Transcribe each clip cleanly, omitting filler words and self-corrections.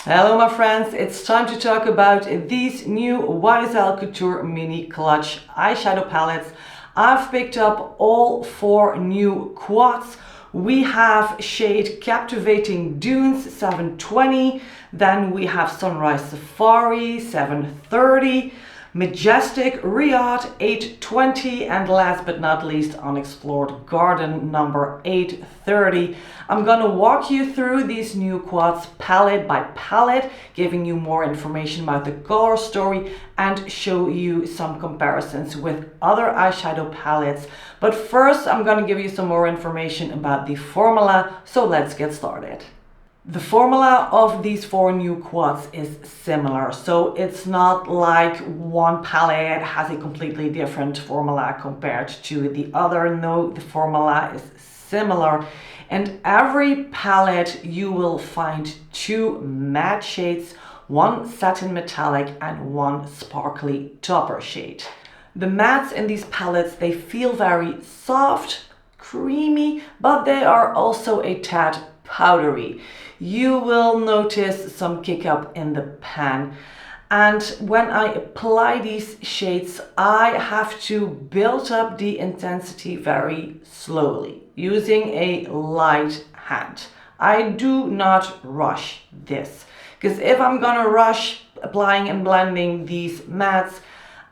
Hello my friends, it's time to talk about these new YSL Couture Mini Clutch eyeshadow palettes. I've picked up all 4 new quads. We have shade Captivating Dunes 720, then we have Sunrise Safari 730, Majestic Riad 820, and last but not least Unexplored Garden number 830. I'm gonna walk you through these new quads palette by palette, giving you more information about the color story and show you some comparisons with other eyeshadow palettes. But first I'm gonna give you some more information about the formula, so let's get started. The formula of these 4 new quads is similar, so it's not like one palette has a completely different formula compared to the other. No, the formula is similar. And every palette you will find 2 matte shades, 1 satin metallic and 1 sparkly topper shade. The mattes in these palettes, they feel very soft, creamy, but they are also a tad powdery. You will notice some kick up in the pan. And when I apply these shades, I have to build up the intensity very slowly, using a light hand. I do not rush this, because if I'm gonna rush applying and blending these mattes,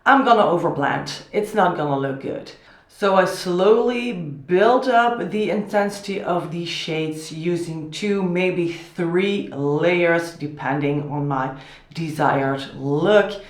I'm gonna overblend. It's not gonna look good. So I slowly build up the intensity of these shades using 2, maybe 3 layers depending on my desired look,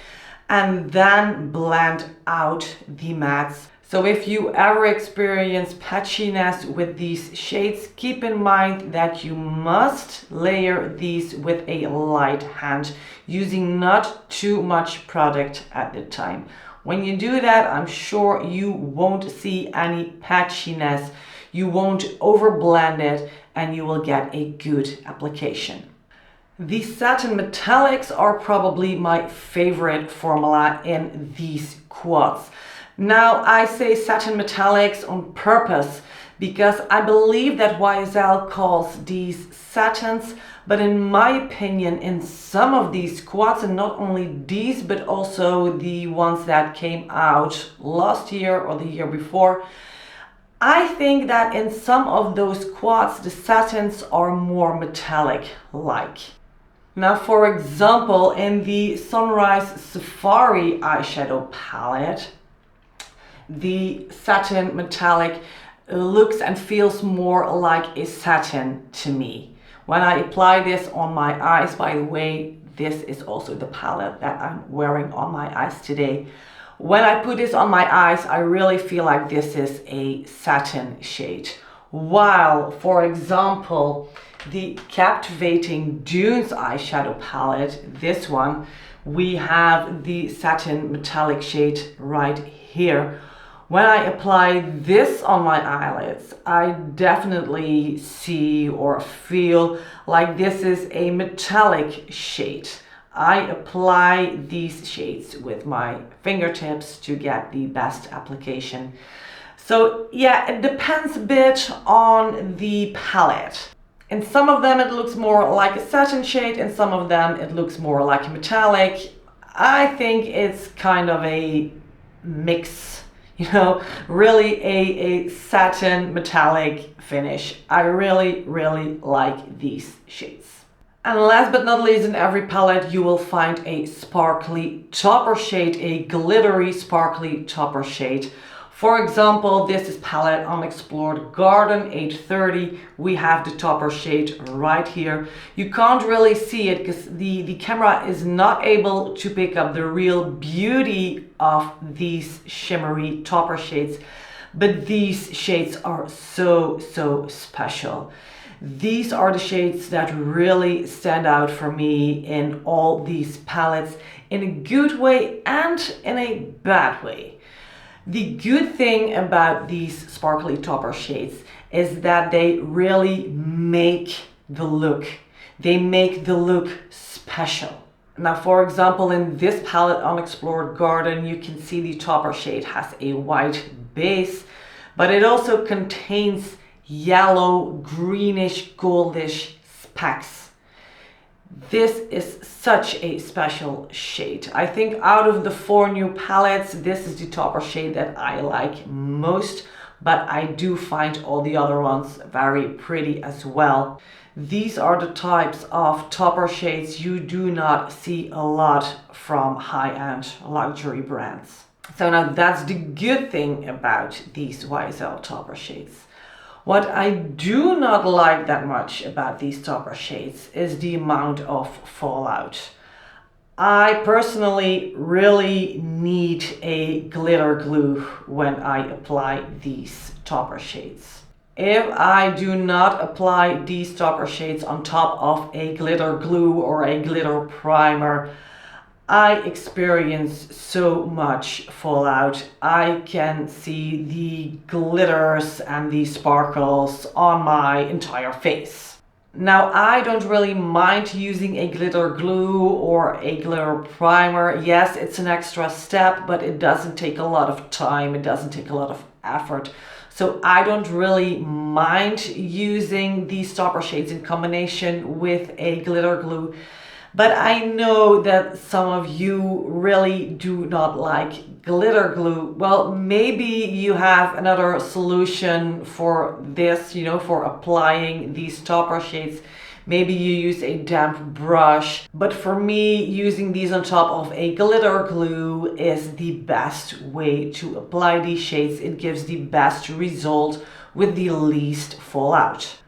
and then blend out the mattes. So if you ever experience patchiness with these shades, keep in mind that you must layer these with a light hand, using not too much product at the time. When you do that, I'm sure you won't see any patchiness, you won't overblend it, and you will get a good application. The satin metallics are probably my favorite formula in these quads. Now, I say satin metallics on purpose because I believe that YSL calls these satins, but in my opinion, in some of these quads, and not only these, but also the ones that came out last year or the year before, I think that in some of those quads, the satins are more metallic-like. Now, for example, in the Sunrise Safari eyeshadow palette, the satin metallic looks and feels more like a satin to me. When I apply this on my eyes, by the way, this is also the palette that I'm wearing on my eyes today. When I put this on my eyes, I really feel like this is a satin shade. While, for example, the Captivating Dunes eyeshadow palette, this one, we have the satin metallic shade right here. When I apply this on my eyelids, I definitely see or feel like this is a metallic shade. I apply these shades with my fingertips to get the best application. So yeah, it depends a bit on the palette. In some of them it looks more like a satin shade, in some of them it looks more like a metallic. I think it's kind of a mix. You know, really a satin metallic finish. I really like these shades. And last but not least, in every palette you will find a sparkly topper shade, a glittery sparkly topper shade. For example, this is palette Unexplored Garden 830. We have the topper shade right here. You can't really see it because the camera is not able to pick up the real beauty of these shimmery topper shades. But these shades are so special. These are the shades that really stand out for me in all these palettes, in a good way and in a bad way. The good thing about these sparkly topper shades is that they really make the look. They make the look special. Now, for example, in this palette Unexplored Garden, you can see the topper shade has a white base, but it also contains yellow, greenish, goldish specks. This is such a special shade. I think out of the 4 new palettes, this is the topper shade that I like most, but I do find all the other ones very pretty as well. These are the types of topper shades you do not see a lot from high-end luxury brands. So now that's the good thing about these YSL topper shades. What I do not like that much about these topper shades is the amount of fallout. I personally really need a glitter glue when I apply these topper shades. If I do not apply these topper shades on top of a glitter glue or a glitter primer, I experience so much fallout. I can see the glitters and the sparkles on my entire face. Now, I don't really mind using a glitter glue or a glitter primer. Yes, it's an extra step, but it doesn't take a lot of time. It doesn't take a lot of effort. So I don't really mind using these topper shades in combination with a glitter glue. But I know that some of you really do not like glitter glue. Well, maybe you have another solution for this, for applying these topper shades. Maybe you use a damp brush. But for me, using these on top of a glitter glue is the best way to apply these shades. It gives the best result with the least fallout.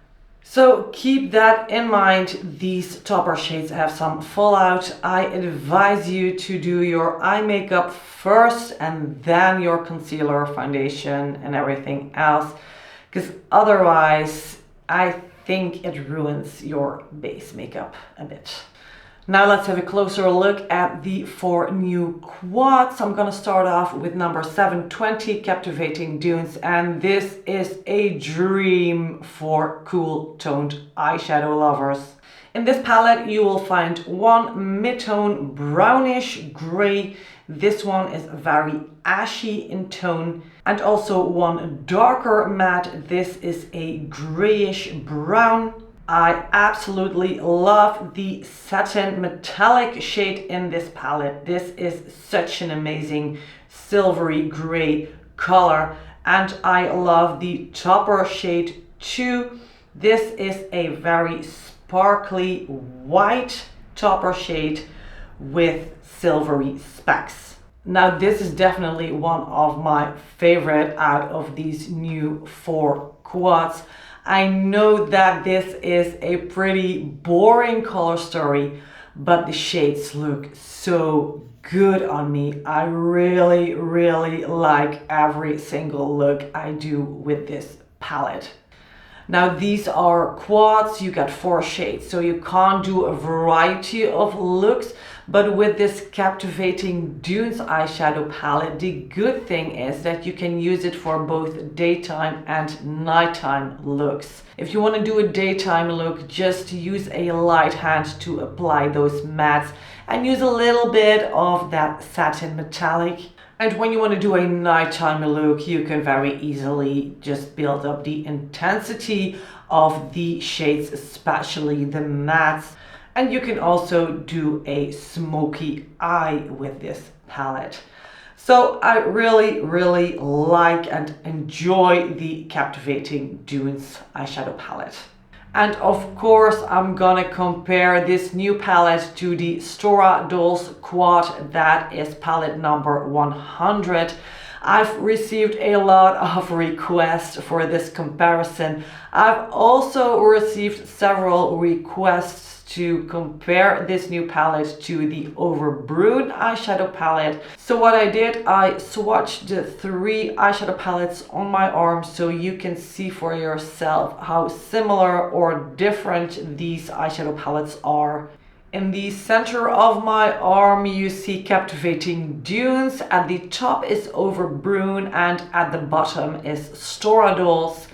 So keep that in mind. These topper shades have some fallout. I advise you to do your eye makeup first and then your concealer, foundation and everything else, because otherwise I think it ruins your base makeup a bit. Now let's have a closer look at the 4 new quads. I'm gonna start off with number 720, Captivating Dunes, and this is a dream for cool toned eyeshadow lovers. In this palette you will find one mid-tone brownish gray. This one is very ashy in tone, and also one darker matte. This is a grayish brown. I absolutely love the satin metallic shade in this palette. This is such an amazing silvery gray color, and I love the topper shade too. This is a very sparkly white topper shade with silvery specks. Now this is definitely one of my favorite out of these new 4 quads. I know that this is a pretty boring color story, but the shades look so good on me. I really, really like every single look I do with this palette. Now these are quads, you got 4 shades, so you can't do a variety of looks, but with this Captivating Dunes eyeshadow palette, the good thing is that you can use it for both daytime and nighttime looks. If you want to do a daytime look, just use a light hand to apply those mattes and use a little bit of that satin metallic. And when you want to do a nighttime look, you can very easily just build up the intensity of the shades, especially the mattes. And you can also do a smoky eye with this palette. So I really, really like and enjoy the Captivating Dunes eyeshadow palette. And of course, I'm gonna compare this new palette to the Stora Dolls quad. That is palette number 100. I've received a lot of requests for this comparison. I've also received several requests to compare this new palette to the Overbrune eyeshadow palette. So what I did, I swatched the 3 eyeshadow palettes on my arm so you can see for yourself how similar or different these eyeshadow palettes are. In the center of my arm you see Captivating Dunes, at the top is Overbrune and at the bottom is Stora Dolls.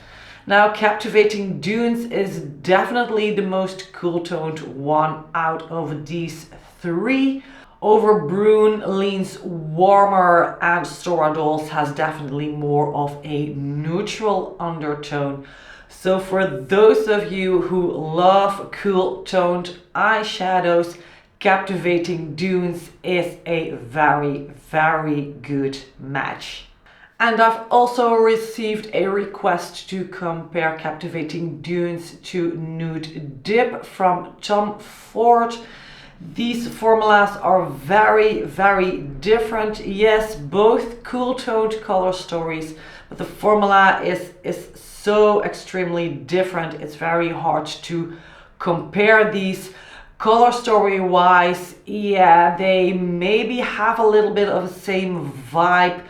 Now Captivating Dunes is definitely the most cool toned one out of these 3. Overbrune leans warmer and Stora Dolls has definitely more of a neutral undertone. So for those of you who love cool toned eyeshadows, Captivating Dunes is a very, very good match. And I've also received a request to compare Captivating Dunes to Nude Dip from Tom Ford. These formulas are very, very different. Yes, both cool toned color stories, but the formula is so extremely different. It's very hard to compare these. Color story wise, yeah, they maybe have a little bit of the same vibe,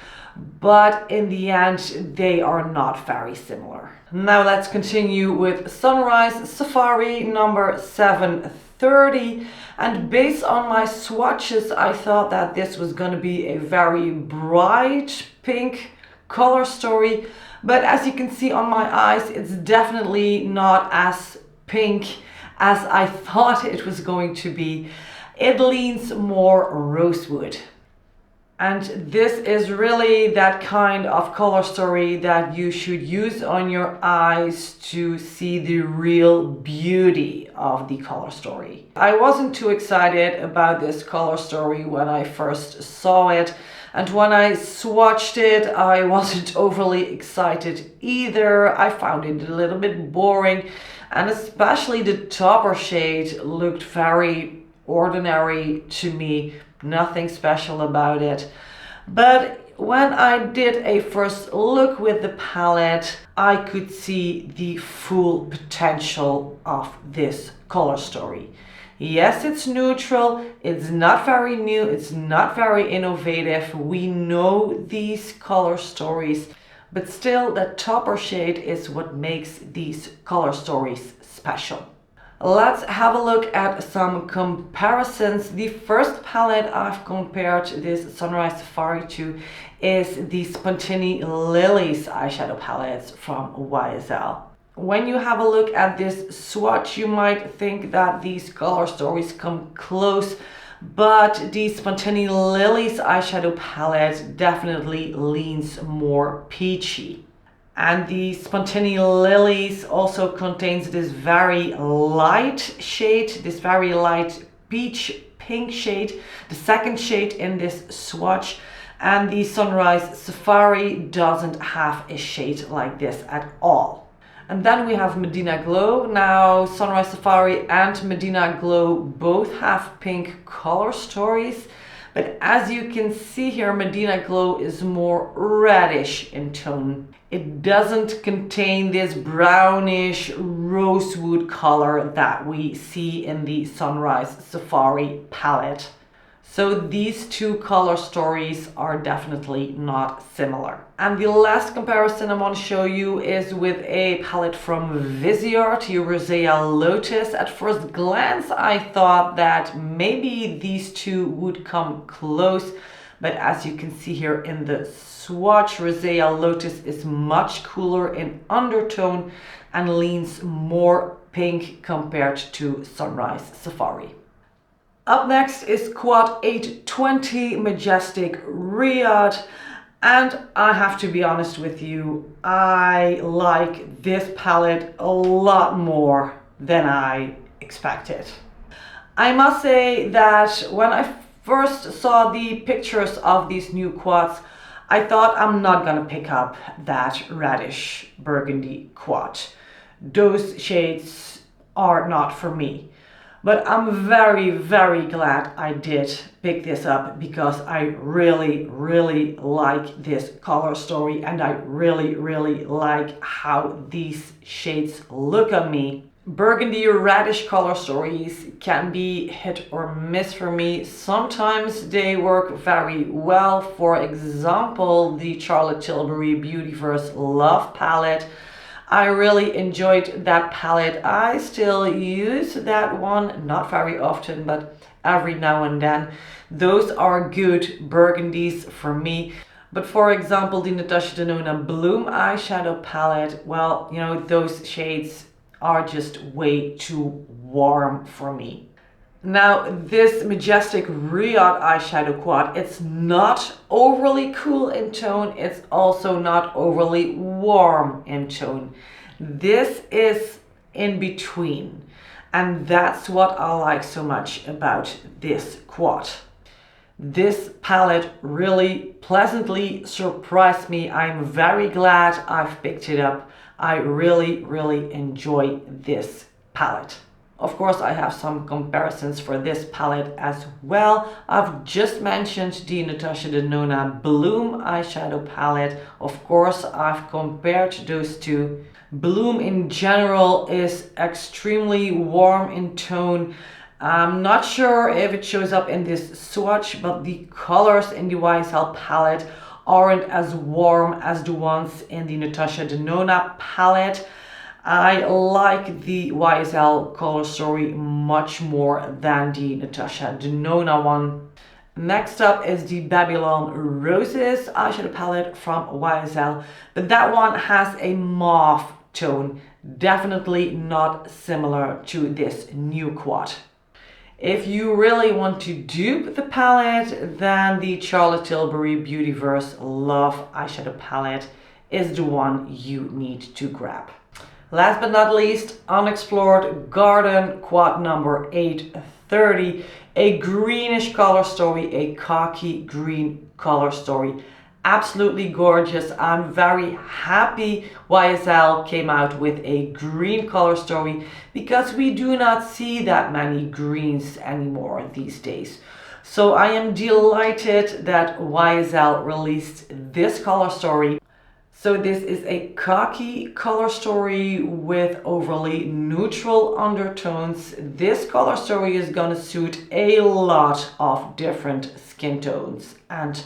but in the end they are not very similar. Now let's continue with Sunrise Safari number 730, and based on my swatches I thought that this was going to be a very bright pink color story, but as you can see on my eyes, it's definitely not as pink as I thought it was going to be. It leans more rosewood. And this is really that kind of color story that you should use on your eyes to see the real beauty of the color story. I wasn't too excited about this color story when I first saw it, and when I swatched it I wasn't overly excited either. I found it a little bit boring, and especially the topper shade looked very ordinary to me. Nothing special about it. But when I did a first look with the palette, I could see the full potential of this color story. Yes, it's neutral, it's not very new, it's not very innovative. We know these color stories, but still the topper shade is what makes these color stories special. Let's have a look at some comparisons. The first palette I've compared this Sunrise Safari to is the Spontini Lilies eyeshadow palettes from YSL. When you have a look at this swatch, you might think that these color stories come close, but the Spontini Lilies eyeshadow palette definitely leans more peachy. And the Spontini Lilies also contains this very light shade, this very light peach pink shade, the second shade in this swatch. And the Sunrise Safari doesn't have a shade like this at all. And then we have Medina Glow. Now Sunrise Safari and Medina Glow both have pink color stories, but as you can see here, Medina Glow is more reddish in tone. It doesn't contain this brownish rosewood color that we see in the Sunrise Safari palette. So these two color stories are definitely not similar. And the last comparison I want to show you is with a palette from Viseart, the Rosea Lotus. At first glance I thought that maybe these two would come close, but as you can see here in the swatch, Rosea Lotus is much cooler in undertone and leans more pink compared to Sunrise Safari. Up next is Quad 820 Majestic Riad, and I have to be honest with you, I like this palette a lot more than I expected. I must say that when I first saw the pictures of these new quads, I thought I'm not gonna pick up that reddish burgundy quad. Those shades are not for me. But I'm very, very glad I did pick this up, because I really, really like this color story, and I really, really like how these shades look on me. Burgundy reddish color stories can be hit or miss for me. Sometimes they work very well. For example, the Charlotte Tilbury Beautyverse Love palette. I really enjoyed that palette. I still use that one, not very often, but every now and then. Those are good burgundies for me. But for example, the Natasha Denona Bloom eyeshadow palette, well, you know, those shades are just way too warm for me. Now this Majestic Riad eyeshadow quad, it's not overly cool in tone, it's also not overly warm in tone. This is in between. And that's what I like so much about this quad. This palette really pleasantly surprised me. I'm very glad I've picked it up. I really enjoy this palette. Of course, I have some comparisons for this palette as well. I've just mentioned the Natasha Denona Bloom eyeshadow palette. Of course, I've compared those two. Bloom in general is extremely warm in tone. I'm not sure if it shows up in this swatch, but the colors in the YSL palette aren't as warm as the ones in the Natasha Denona palette. I like the YSL color story much more than the Natasha Denona one. Next up is the Babylon Roses eyeshadow palette from YSL, but that one has a mauve tone, definitely not similar to this new quad. If you really want to dupe the palette, then the Charlotte Tilbury Beautyverse Love eyeshadow palette is the one you need to grab. Last but not least, Unexplored Garden quad number 830, a greenish color story, a khaki green color story. Absolutely gorgeous. I'm very happy YSL came out with a green color story because we do not see that many greens anymore these days. So I am delighted that YSL released this color story. So this is a khaki color story with overly neutral undertones. This color story is gonna suit a lot of different skin tones and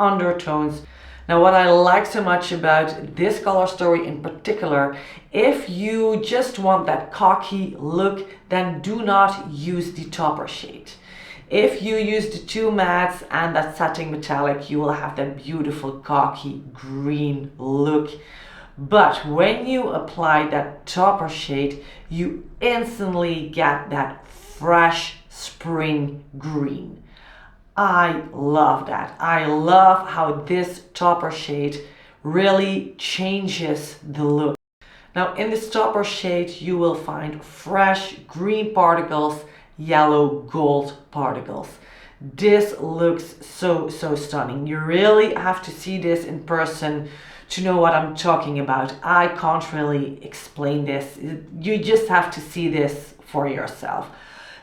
undertones. Now, what I like so much about this color story in particular, if you just want that khaki look, then do not use the topper shade. If you use the two mattes and that satin metallic, you will have that beautiful khaki green look. But when you apply that topper shade, you instantly get that fresh spring green. I love that. I love how this topper shade really changes the look. Now in this topper shade, you will find fresh green particles, yellow gold particles. This looks so stunning. You really have to see this in person to know what I'm talking about. I can't really explain this. You just have to see this for yourself.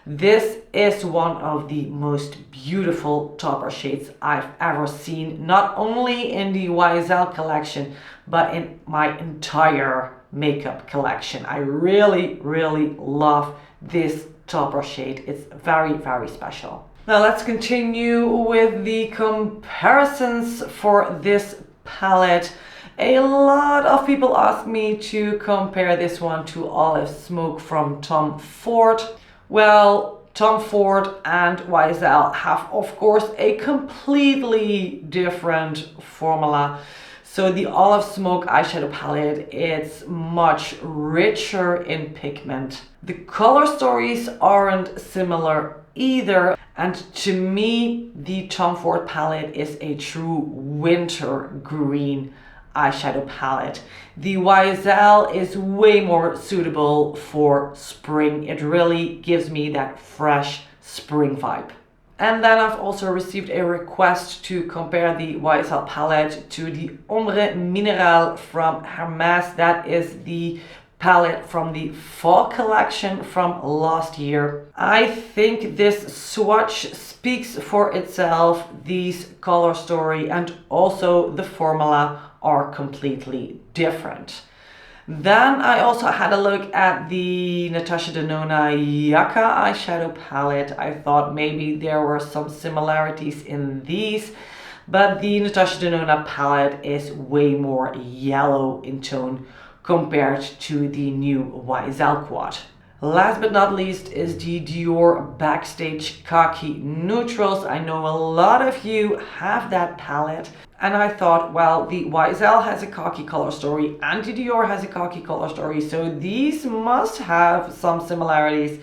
This is one of the most beautiful topper shades I've ever seen, not only in the YSL collection, but in my entire makeup collection. I really love this topper shade. It's very special. Now let's continue with the comparisons for this palette. A lot of people ask me to compare this one to Olive Smoke from Tom Ford. Well, Tom Ford and YSL have, of course, a completely different formula. So the Olive Smoke eyeshadow palette, it's much richer in pigment. The color stories aren't similar either. And to me, the Tom Ford palette is a true winter green eyeshadow palette. The YSL is way more suitable for spring. It really gives me that fresh spring vibe. And then I've also received a request to compare the YSL palette to the Ombre Mineral from Hermès. That is the palette from the fall collection from last year. I think this swatch speaks for itself. These color story and also the formula are completely different. Then I also had a look at the Natasha Denona Yucca eyeshadow palette. I thought maybe there were some similarities in these, but the Natasha Denona palette is way more yellow in tone compared to the new YSL quad. Last but not least is the Dior Backstage Khaki Neutrals. I know a lot of you have that palette, and I thought, well, the YSL has a khaki color story and the Dior has a khaki color story, so these must have some similarities,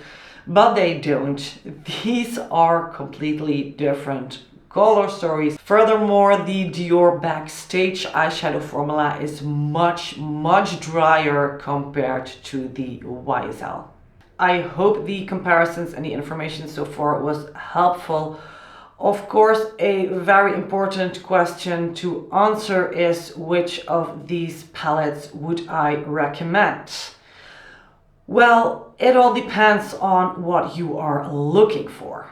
but they don't. These are completely different color stories. Furthermore, the Dior Backstage eyeshadow formula is much drier compared to the YSL. I hope the comparisons and the information so far was helpful. Of course, a very important question to answer is which of these palettes would I recommend? Well, it all depends on what you are looking for.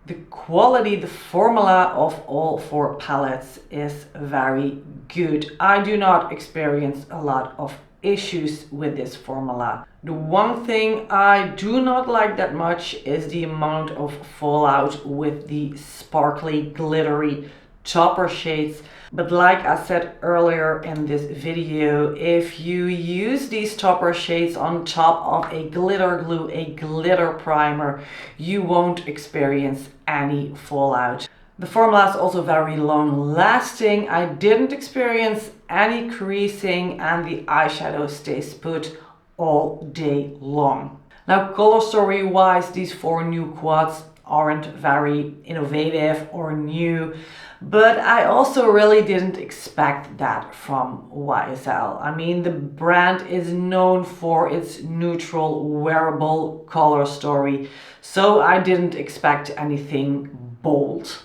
The quality, the formula of all 4 palettes is very good. I do not experience a lot of issues with this formula. The one thing I do not like that much is the amount of fallout with the sparkly, glittery topper shades. But like I said earlier in this video, if you use these topper shades on top of a glitter glue, a glitter primer, you won't experience any fallout. The formula is also very long lasting. I didn't experience any creasing and the eyeshadow stays put all day long. Now, color story wise, these 4 new quads aren't very innovative or new, but I also really didn't expect that from YSL. I mean, the brand is known for its neutral wearable color story, so I didn't expect anything bold.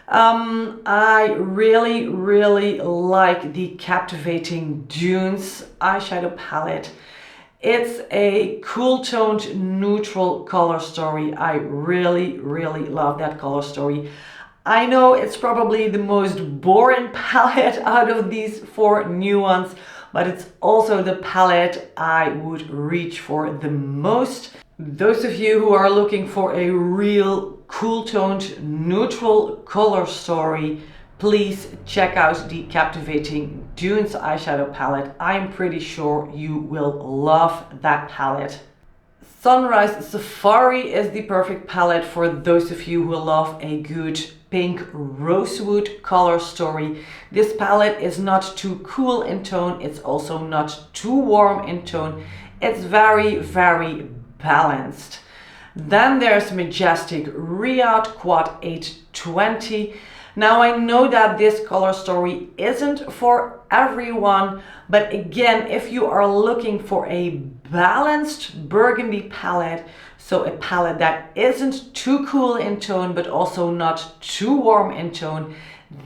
I really like the Captivating Dunes eyeshadow palette. It's a cool toned neutral color story. I really love that color story. I know it's probably the most boring palette out of these 4 new ones, but it's also the palette I would reach for the most. Those of you who are looking for a real cool toned neutral color story, please check out the Captivating Dunes eyeshadow palette. I'm pretty sure you will love that palette. Sunrise Safari is the perfect palette for those of you who love a good pink rosewood color story. This palette is not too cool in tone, it's also not too warm in tone. It's very balanced. Then there's Majestic Riad Quad 820. Now I know that this color story isn't for everyone, but again, if you are looking for a balanced burgundy palette, so a palette that isn't too cool in tone but also not too warm in tone,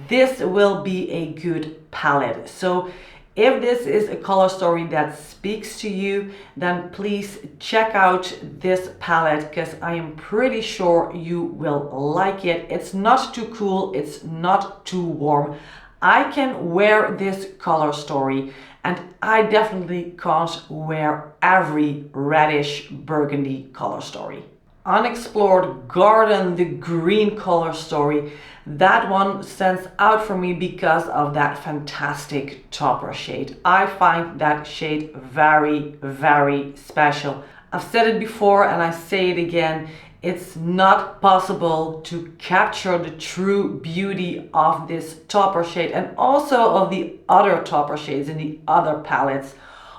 this will be a good palette. So if this is a color story that speaks to you, then please check out this palette because I am pretty sure you will like it. It's not too cool, it's not too warm. I can wear this color story and I definitely can't wear every reddish burgundy color story. Unexplored Garden, the green color story, that one stands out for me because of that fantastic topper shade. I find that shade very special. I've said it before and I say it again, it's not possible to capture the true beauty of this topper shade and also of the other topper shades in the other palettes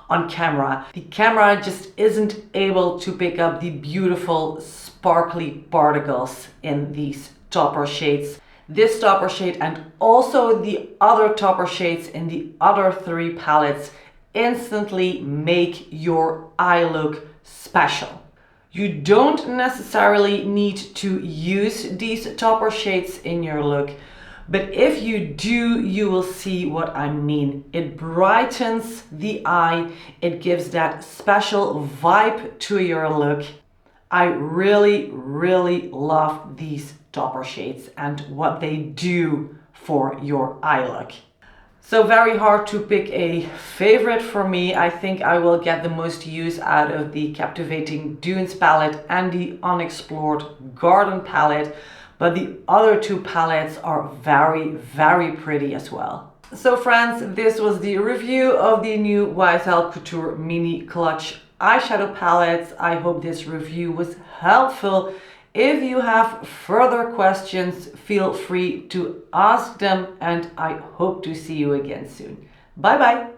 on camera. The camera just isn't able to pick up the beautiful sparkly particles in these topper shades. This topper shade and also the other topper shades in the other 3 palettes instantly make your eye look special. You don't necessarily need to use these topper shades in your look, but if you do, you will see what I mean. It brightens the eye, it gives that special vibe to your look. I really love these topper shades and what they do for your eye look. So very hard to pick a favorite for me. I think I will get the most use out of the Captivating Dunes palette and the Unexplored Garden palette, but the other 2 palettes are very pretty as well. So friends, this was the review of the new YSL Couture Mini Clutch eyeshadow palettes. I hope this review was helpful. If you have further questions, feel free to ask them and I hope to see you again soon. Bye bye!